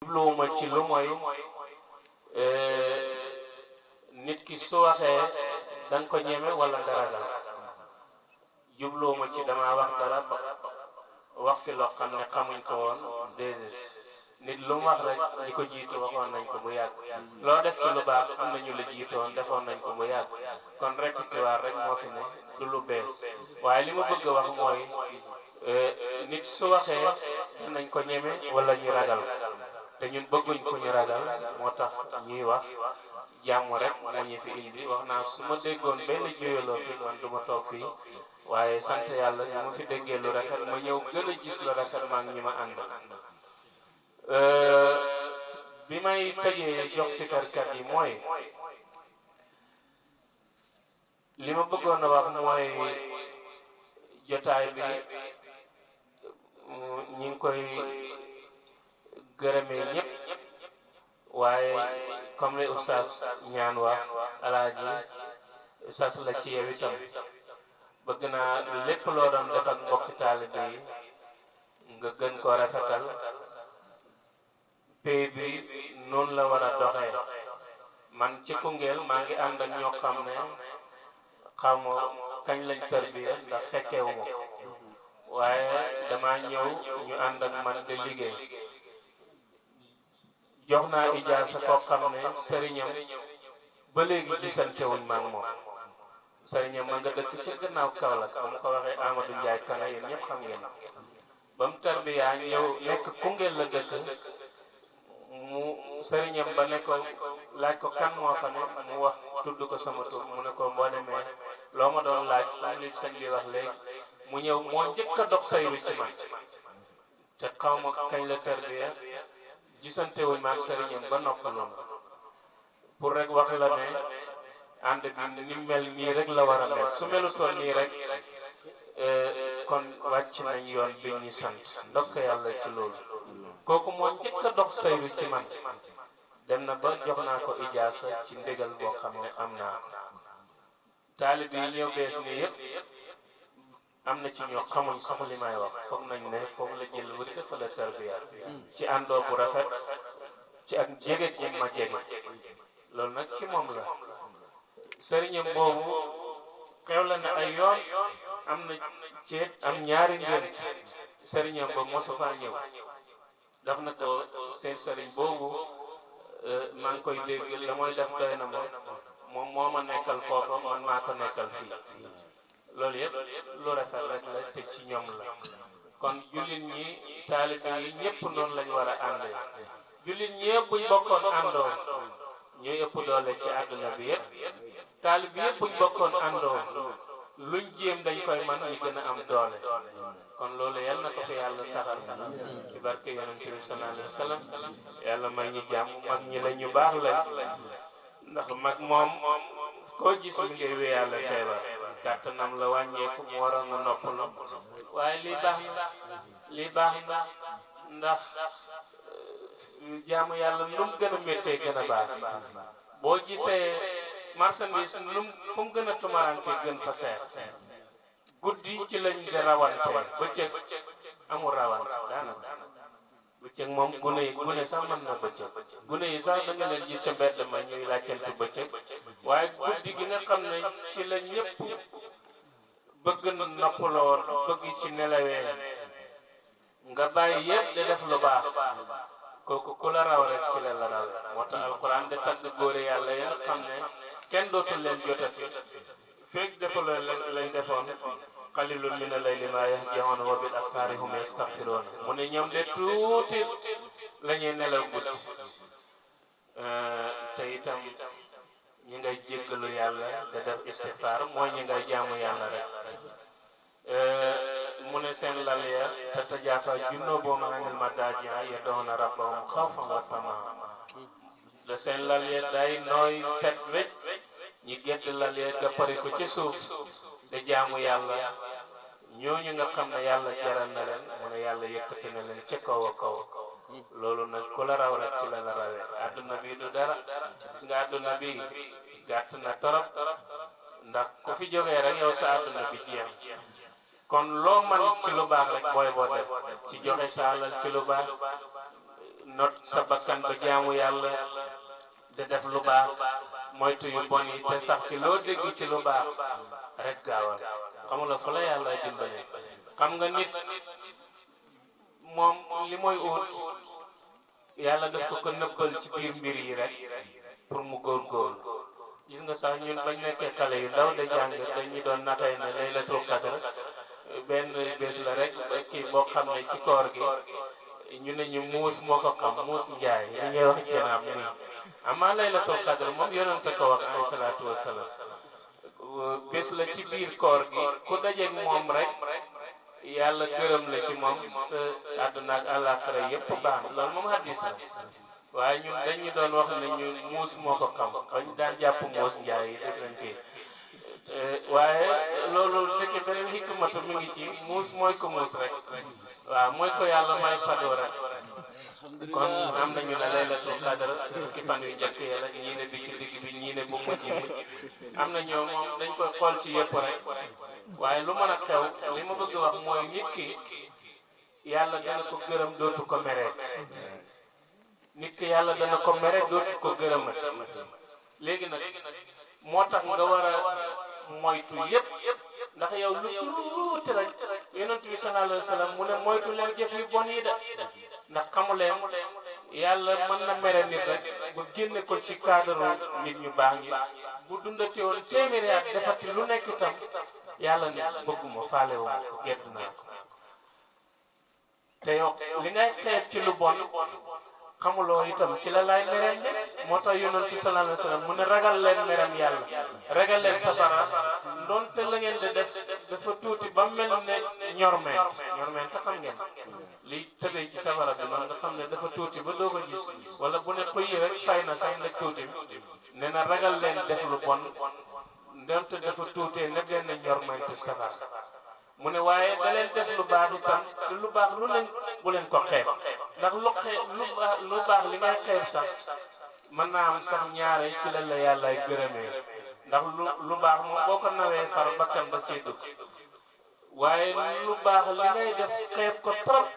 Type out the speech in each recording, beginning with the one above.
jubluwuma ci lu mooy nit ki su waxee da nga ko ñeme wala nga ragal. jubluwuma ci dama wax dara wax fi loo xam ne xamuñ ko woon déedéet nit lu mu wax rek ñi ko jiitu waxoon nañ ko bu yàgg. loo def ci lu baax am na ñu la jiitoon defoon nañ ko bu yàgg kon répétiwaat rek moo fi ne du lu bees waaye li ma bëgg a wax mooy nit su waxee nañ ko ñeme wala ñu ragal te ñun bëgguñ ko ñu ragal moo tax ñuy wax jàmm rek moo ñu fi indi. wax naa su ma déggoon benn juyaloo fi man du ma toog fii waaye sant yàlla ñu ma fi déggee lu rafet ma ñëw gën a gis lu rafet maa ngi ñi ma ànd. bi may tëjee jox sikarkat yi mooy li ma bëggoon a wax mooy jotaay bi ñi ngi koy gërëmee ñëpp waaye comme li oustaz ñaan wax alaaji sas la ci yow itam bëgg naa lépp loo doon def ak mbokki taalibe yi nga gën koo rafetal. pay bi noonu la war a doxee man ci Koungheul maa ngi ànd ak ñoo xam ne xaw ma kañ lañ tarbiya ndax fekkewu ma waaye dama ñëw ñu ànd ak man di liggéey. jox naa ijaasa koo xam ne sëriñam ba léegi gisantewuñ ma ak moom. sëriñam ma nga dëkk ci gannaaw Kaolack ba mu ko waxee Amadou Ndiaye Kana yéen ñëpp xam ngeen ba mu tarbiya ñëw nekk Koungheul la dëkk. mu sëriñam ba ne ko laaj ko kan moo fa ne mu wax tudd ko sama tur mu ne ko boo demee loo ma doon laaj comme li sëñ bi wax léegi mu ñëw moo njëkk a dox sayru ci man te xaw ma kañ la tarbiya gisante wuñ ma ak sëriñam ba noppaloon pour rek wax la ne ànd bi ni mel nii rek la war a mel su melutoon nii rek kon wàcc nañ yoon bi ñu sant ndokk yàlla ci loolu. kooku moo njëkk a dox sayru ci man dem na ba jox naa ko ijaasa ci ndégal boo xam ne am naa taalib yi ñëw bees ni yëpp am na ci ñoo xamuñ sax li may wax foog nañ ne foofu la jël wër dafa la tarbiya ci àndoo bu rafet ci ak jege ji ma jege loolu nag ci moom la. sëriñam boobu xew la ne ay yoon am na ceet am ñaari ngént sëriñam ba mosu faa ñëw daf na ko seen sëriñ boobu maa ngi koy dégg la mooy def doy na moom moo ma nekkal foofa man maa ko nekkal fii loolu yëpp lu rafet rek la te ci ñoom la. kon jullit ñi taalibe yi ñëpp noonu lañ war a àndee jullit ñi yëpp buñ bokkoon àndoo ñuy ëpp doole ci àdduna bi yëpp taalibe yëpp buñ bokkoon àndoo luñ jéem dañ koy mën ñu gën a am doole. kon loolu yal na ko fi yàlla saxal ci barke yonent bi sallallahu alayhi wa sallam yàlla may ñu jàmm mag ñi la ñu baax lañ ndax mag moom koo gis mi ngay wéyale feebar kàttanam la wàññeeku mu waroon a noppalu waaye lii baax na ndax jaamu yàlla nu mu gën a méttee gën a baax boo gisee marchandise fu mu gën a tumaranke gën fa seer guddi ci lañ di rawante bëccëg amul rawante daanaka bëccëg moom gune sax mën na bëccëg gune yi sax da nga leen gis ca mbedd ma ñuy laajtantu bëccëg waaye guddi gi nga xam ne ci la ñëpp bëgg noppaloo bëgg ci nelawee nga bàyyi yëpp di def lu baax kooku ku la raw rek ci la raw moo tax alquran de tagg góore yàlla ya nga xam ne kenn dootul leen jotati feeg defaloo lañ defoon qalilun mina layli maa yahjaun wa bil ashaari hum yastaghfiruun mu ne ñoom de tuuti la ñuy nelaw guddi te itam ñi ngay jéggalu yàlla da def istighfar mooy ñi ngay jaamu yàlla rek mu ne seen lal ya tatajaafa junuubuhum anil madaaji' yad'uuna rabbahum xawfan wa tamaan la seen lal ya day nooy set wecc ñi gedd lal ya gappari ko ci suuf de jaamu yàlla ñooñu nga xam ne yàlla jaral na leen mu ne yàlla yëkkati na leen ci kaw a kaw loolu nag ku la raw rek ci la rawee àdduna bi du dara gis nga àdduna bi gàtt na torop ndax ku fi jógee rek yow sa àdduna bi jeex kon loo man ci lu baax rek booy boo def ci joxe sa alal ci lu baax not sa bakkan ba jaamu yàlla de def lu baax moytu yu bon yi te sax ci loo dégg ci lu baax rek gaawal xamula fu la yàlla dimbale xam nga nit moom li mooy ut yàlla daf ko nëbbal ci biir mbir yi rek pour mu góorgóorlu gis nga sax ñun bañ nekkee xale yu ndaw da jàng dañuy doon natay ne laylatul qadr benn bés la rek kii boo xam ne ci koor gi ñu ne ñu muus moo ko xam muus njaay li ñuy wax janaab nii amaa laylatul qadr moom yonente ko wax alayhi salaatu wasalaam bés la ci biir koor gi ku dajeeg moom rek yàlla gërëm la ci moom sa àdduna ak àllaaxira yépp baax na loolu moom hadis la waaye ñun dañu doon wax ne ñu muus moo ko xam bañ daan jàpp muus njaay yi def nañ kii waaye loolu dëkk beneen hikmatu mi ngi ci muus mooy ko muus rek waaw mooy ko yàlla may fadoo rek kon am nañu ne laylatul qadr fukki fan yu njëkk yi rek ñii ne bi ci digg bi ñii ne bu mujj bi am na ñoo moom dañ koy xool ci yëpp rek waaye lu mën a xew li ma bëgg wax mooy nit ki yàlla dana ko gërëm dootu ko mereet nit ki yàlla dana ko mere dootu ko gërëmat léegi nag moo tax nga war a moytu yépp ndax yow lu tuuti rek yonent bi sallallahu alayhi wa sallam mu ne moytu leen jëf yu bon yi de ndax xamuleen yàlla mën na mere nit rek bu génne ko ci cadre nit ñu baax ñi bu dundati woon téeméeri at defati lu nekk itam yàlla ne bëgguma faalewuma ko gedd naa ko te yow li ngay xeeb ci lu bon xamuloo itam ci la laay merem de moo tax yonent bi sallallahu alayhi wa sallam mu ne ragal leen merem yàlla ragal leen safara doonte la ngeen di def dafa tuuti ba mel ne ñormeen te xam ngeen li tëbee ci safara bi noonu nga xam ne dafa tuuti ba doo ko gis wala bu ne pëyi rek fay na sax ne tuuti ne na ragal leen def lu bon doonte dafa tuutee ne benn ñormeen te safara mu ne waaye da leen def lu baax itam te lu baax lu leen bu leen ko xeeb ndax lu baax li ngay xeeb sax mën naa am sax ñaare ci la la yàllaay gërëmee ndax lu baax moom boo ko nawee far bakkan ba cee dugg waaye lu baax li ngay def xeeb ko trop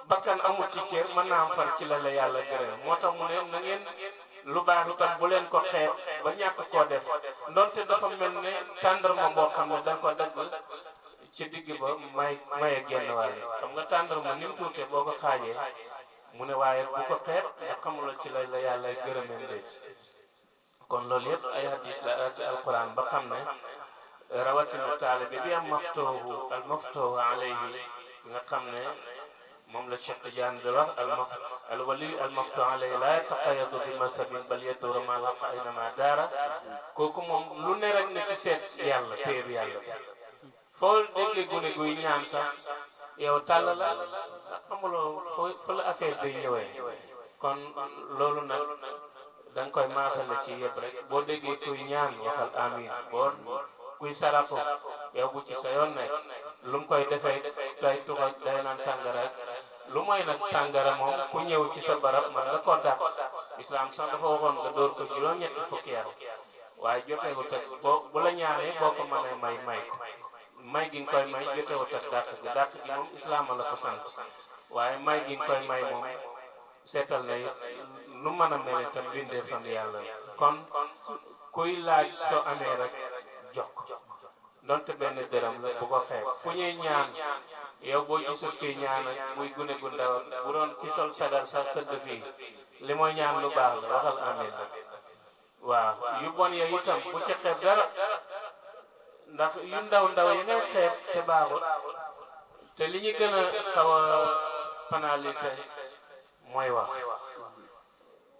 bakkan amul ci cër mën naa am far ci la la yàlla gërëmee moo tax mu ne na ngeen lu baax itam bu leen ko xeeb ba ñàkk koo def ndonte dafa mel ne tàndarma boo xam ne da nga ko dagg ci digg ba maye genn wàll xam nga tàndarma ni mu tuutee boo ko xaajee mu ne waaye bu ko xeeb nga xamula ci la yàlla gërëmee ndéet kon loolu yëpp ay hadis la ak alquran ba xam ne rawatina taalibe bi am maftuhu alayhi nga xam ne moom la Cheikh Tidiane di wax al wali al maftuhu alayhi la yataqayyadu bi masabin bal yaduru ma laqa aynama daara kooku moom lu ne rek ne ci seet yàlla péeb yàlla foo déggee gune guy ñaan sax yow tàll la xamuloo fu la affaire day ñëwee kon loolu nag da nga koy maasale ci yëpp rek boo déggee kuy ñaan waxal amin boo kuy saraxu yow bu ci sa yoon nekk lu mu koy defee day tuxa day naan sàngara lu mooy nag sàngara moom ku ñëw ci sa barab man nga ko dàq islam sax dafa waxoon nga dóor ko juróom-ñetti fukki yar waaye jotewut ak bu la ñaanee boo ko mënee may ko may gi nga koy may jotewut ak dàq gi moom islam la ko sant waaye may gi nga koy may moom seetal na lu mën a mel itam bindee son yàlla kon kuy laaj soo amee rek jox donte benn dërëm la bu ko xeeb fu ñuy ñaan yow boo gisul kuy ñaan ak muy gune gu ndaw bu doon ki sol sagar sax tëdd fii li mooy ñaan lu baax la waxal amin rek waaw yu bon yooyu itam bu ci xeeb dara ndax yu ndaw yi ngay xeeb te baaxut te li ñu gën a xaw a pénaliser mooy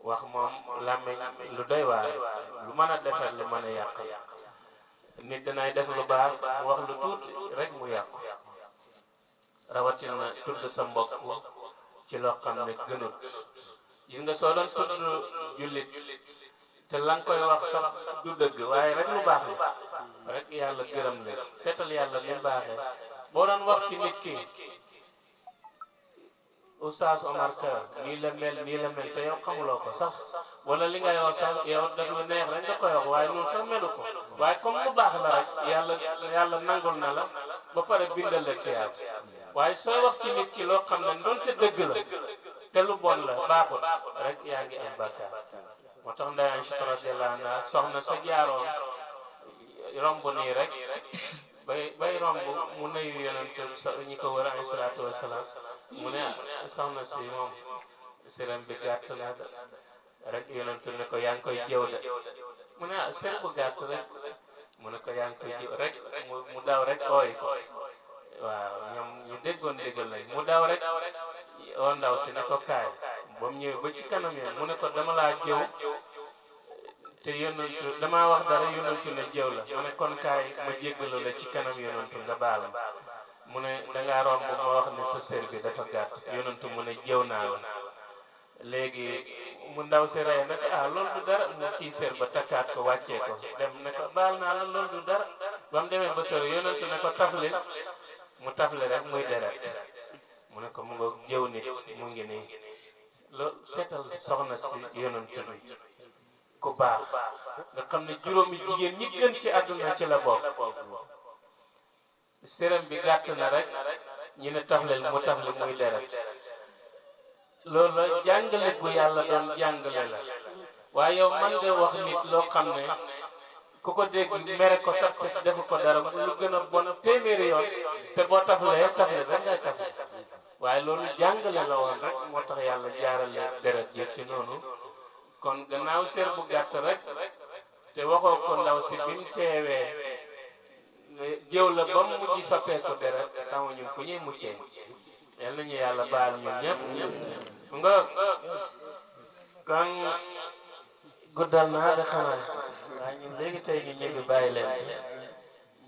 wax moom làmmiñ lu doy waar lu mën a defar li mën a yàq nit danay def lu baax mu wax lu tuuti rek mu yàqu rawatina tudd sa mbokk ci loo xam ne gënut gis nga soo doon tudd jullit te la nga koy wax sax du dëgg waaye rek lu baax la rek yàlla gërëm ne seetal yàlla ni baaxee boo doon wax ci nit ki Oustaz Omar Ka nii la mel te yow xamuloo ko sax wala li ngay wax sax yow daf la neex rek nga koy wax waaye noonu sax melu ko waaye comme lu baax la rek yàlla nangul na la ba pare bindal la ci yàlla waaye sooy wax ci nit ki loo xam ne ndonte dëgg la te lu bon la baaxul rek yaa ngi am bàkkaar moo tax Ndeye Aïcha radiyallahu anha soxna sa jaaroon romb nii rek bay romb mu nuyu yonent ñi ko wër alayhi salaatu wasalaam mu ne soxna si moom sëram bi gàtt na rek yonent ne ko yaa ngi koy jëw de mu ne sër bu gàtt rek mu ne ko yaa ngi koy jëw rek mu daw rek ooy ko waaw ñoom ñu déggoon déggal lañ mu daw rek oo ndaw si ne ko kaay ba mu ñëwee ba ci kanam yoon mu ne ko dama laa jëw te yonantu damaa wax dara yonantu ne jëw la mu ne kon kaay ma jéggalu la ci kanam yonantu nga baal ma mu ne dangaa romb ma wax ne sa sër bi dafa gàtt yonantu mu ne jëw naa la léegi mu ndaw si rey ne ko loolu du dara mu kii sër ba takkaat ko wàccee ko dem ne ko baal naa la loolu du dara ba mu demee ba sër yonantu ne ko tafli mu tafli rek muy deret mu ne ko mu nga jëw nit mu ngi nii loolu seetal soxna si yonantu bi ku baax nga xam ne juróomi jigéen ñi gën ci àdduna ci la bokk sërëm bi gàtt na rek ñu ne taflel mu tafli muy deret loolu la jàngale bu yàlla doon jàngale la waaye yow man nga wax nit loo xam ne ku ko dégg mere ko sax te defu ko dara lu gën a bon téeméeri yoon te boo taflee tafle da ngay tafle waaye loolu jàngale la woon rek moo tax yàlla jaarale deret ji ci noonu kon gannaaw sër bu gàtt rek te waxoo ko ndaw si bi mu teewee jëw la ba mu mujj soppeeku deret xamuñu fu ñuy muccee yal nañu yàlla baal ñun ñëpp nga kon guddal naa de xanaa waaye ñun léegi tey ñu ñibbi bàyyi leen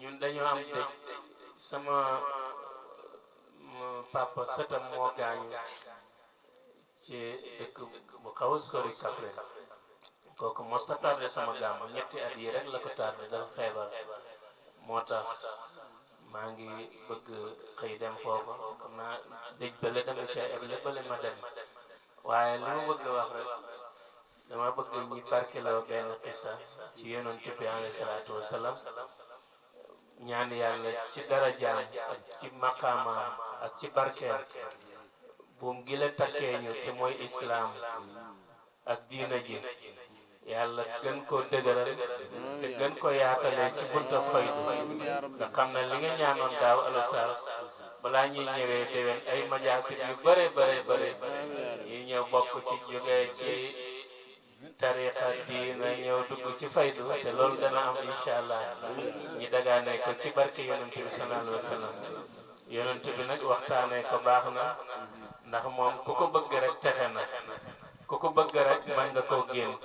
ñun dañoo am tëj sama papa sëtam moo gaañu ci dëkk bu xaw a sori Kaffrine kooku mos ta tardé sama gàmmu ñetti at yi rek la ko tardé dafa feebar moo tax maa ngi bëgg xëy dem foofu xam naa dëj bële dama ca eble bële ma dem waaye li ma bëgg wax rek dama bëgg ñi barkeloo benn xissa ci yonent bi alayhi salaatu wasalaam ñaan yàlla ci darajaam ak ci maqaamaam ak ci barkeel buum gi la takkee ñu te mooy islaam ak diina ji yàlla gën koo dëgëral te gën ko yaatalee ci bunta faydu nga xam ne li nga ñaanoon daaw alasaas balaa ñuy ñëwee déwén ay majaasit yu bare yi ñëw bokk ci jógee ci tariqa diina ñëw dugg ci faydu te loolu dana am incha allah ñi dagaane ko ci barke yonent bi sallallahu alayhi wa sallam yonent bi nag waxtaanee ko baax na ndax moom ku ko bëgg rek texe na ku ko bëgg rek mën nga koo gént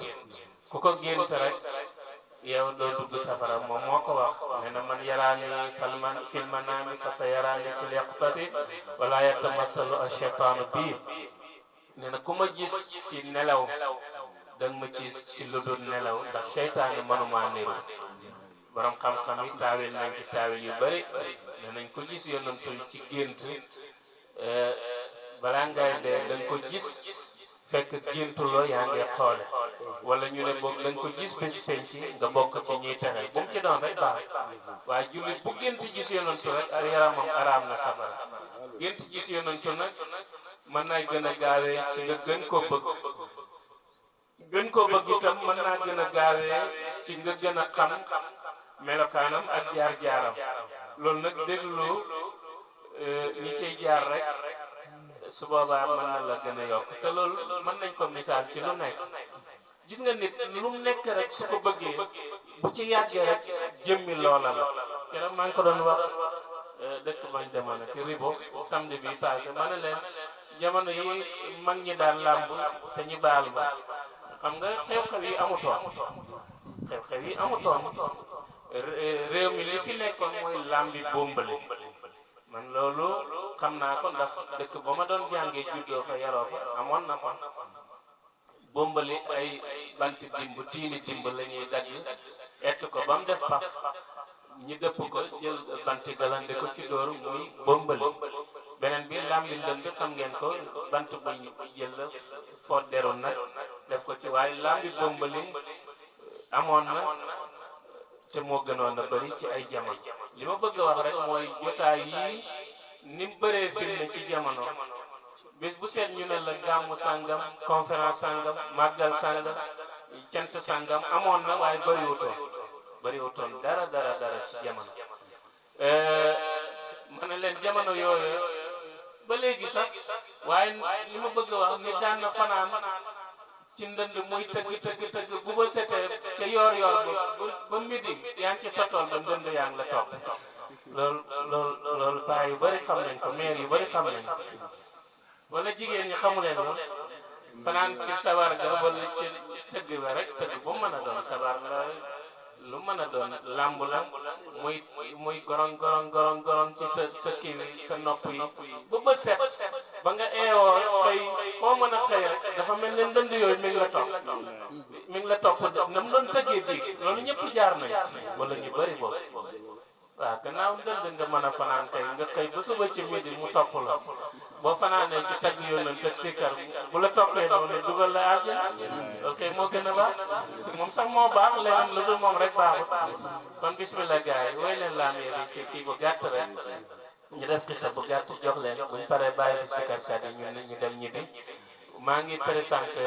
ku ko gént rek yow doo dugg safara moom moo ko wax nee na man yaraani fil manaami fa sa yaraani fil yaqtati wala yatamassalu ash-shaytaanu bii nee na ku ma gis ci nelaw danga ma ci lu dul nelaw ndax seytaane mënumaa niru borom xam-xam yi taawil nañ ci taawil yu bëri danañ ko gis yonantu ci gént balaa ngay dee da nga ko gis fekk géntuloo yaa ngi xoole wala ñu ne boog da nga ko gis bés penc nga bokk ci ñuy texe bu mu ci doon rek baax waaye jullit bu gént gis yonantu rek ak yaramam araam na safara gént gis yonantu nag mën naa gën a gaawee ci nga gën koo bëgg itam mën naa gën a gaawee ci nga gën a xam melokaanam ak jaar-jaaram loolu nag déglu ñi ciy jaar rek su boobaa mën na la gën a yokk te loolu mën nañ ko misaal ci lu nekk gis nga nit lu mu nekk rek su ko bëggee bu ci yàggee rek jëmmi loola la keroog maa ngi ko doon wax dëkk bañ demoon ci Ribo samedi bi passé ma ne leen jamono yi mag ñi daan làmb te ñu baal ma xam nga xew-xew yi amutoon réew mi li fi nekkoon mooy làmbi bombale man loolu xam naa ko ndax dëkk ba ma doon jàngee juddoo fa yaroo fa amoon na fa bombali ay banti dimb tiini dimb la ñuy dagg ett ko ba mu def pax ñi dëpp ko jël banti galande ko ci dóor muy bombali beneen bi làmbi ndëm bi xam ngeen ko bant buñ jël la foot deru nag def ko ci waaye làmbi bombali amoon na te moo gënoon a bëri ci ay jamono li ma bëgg a wax rek mooy jotaay yi ni mu bëree film ci jamono bis bu seet ñu ne la gàmmu sàngam conférence sàngam màggal sàngam cant sàngam amoon na waaye bëriwutoon dara ci jamono ma ne leen jamono yooyu ba léegi sax waaye li ma bëgg a wax ni daan na fanaan ci ndënd muy tëgg bu ba setee ca yoor ba midi yaa ngi ci sa tool ba ndënd yaa ngi la topp loolu paa yu bëri xam nañ ko maire yu bëri xam nañ ko wala jigéen ñi xamu leen loolu fanaan ci sabar ga wala ci tëgg ba rek tëgg bu mën a doon sabar la lu mën a doon làmb la muy gorong ci sa kii sa nopp yi ba set ba nga eewoo xëy foo mën a xëy rek dafa mel ne ndënd yooyu mi ngi la topp na mu doon tëggee bii loolu ñëpp jaar nañ wala ñu bëri boobu waaw gannaaw ndënd nga mën a fanaan tey nga xëy ba suba ci midi mu topp la boo fanaanee ci tagg yónnent ak sikkar bu la toppee noonu dugal la àjjana ok moo gën a baax moom sax moo baax leneen lu dul moom rek baaxut kon bismillah gars yi woy leen laam yi ci kii bu gàtt rek ñu def xisa bu gàtt jox leen buñ paree bàyyi fi sikkarkat yi ñu dem ñibbi maa ngi présenté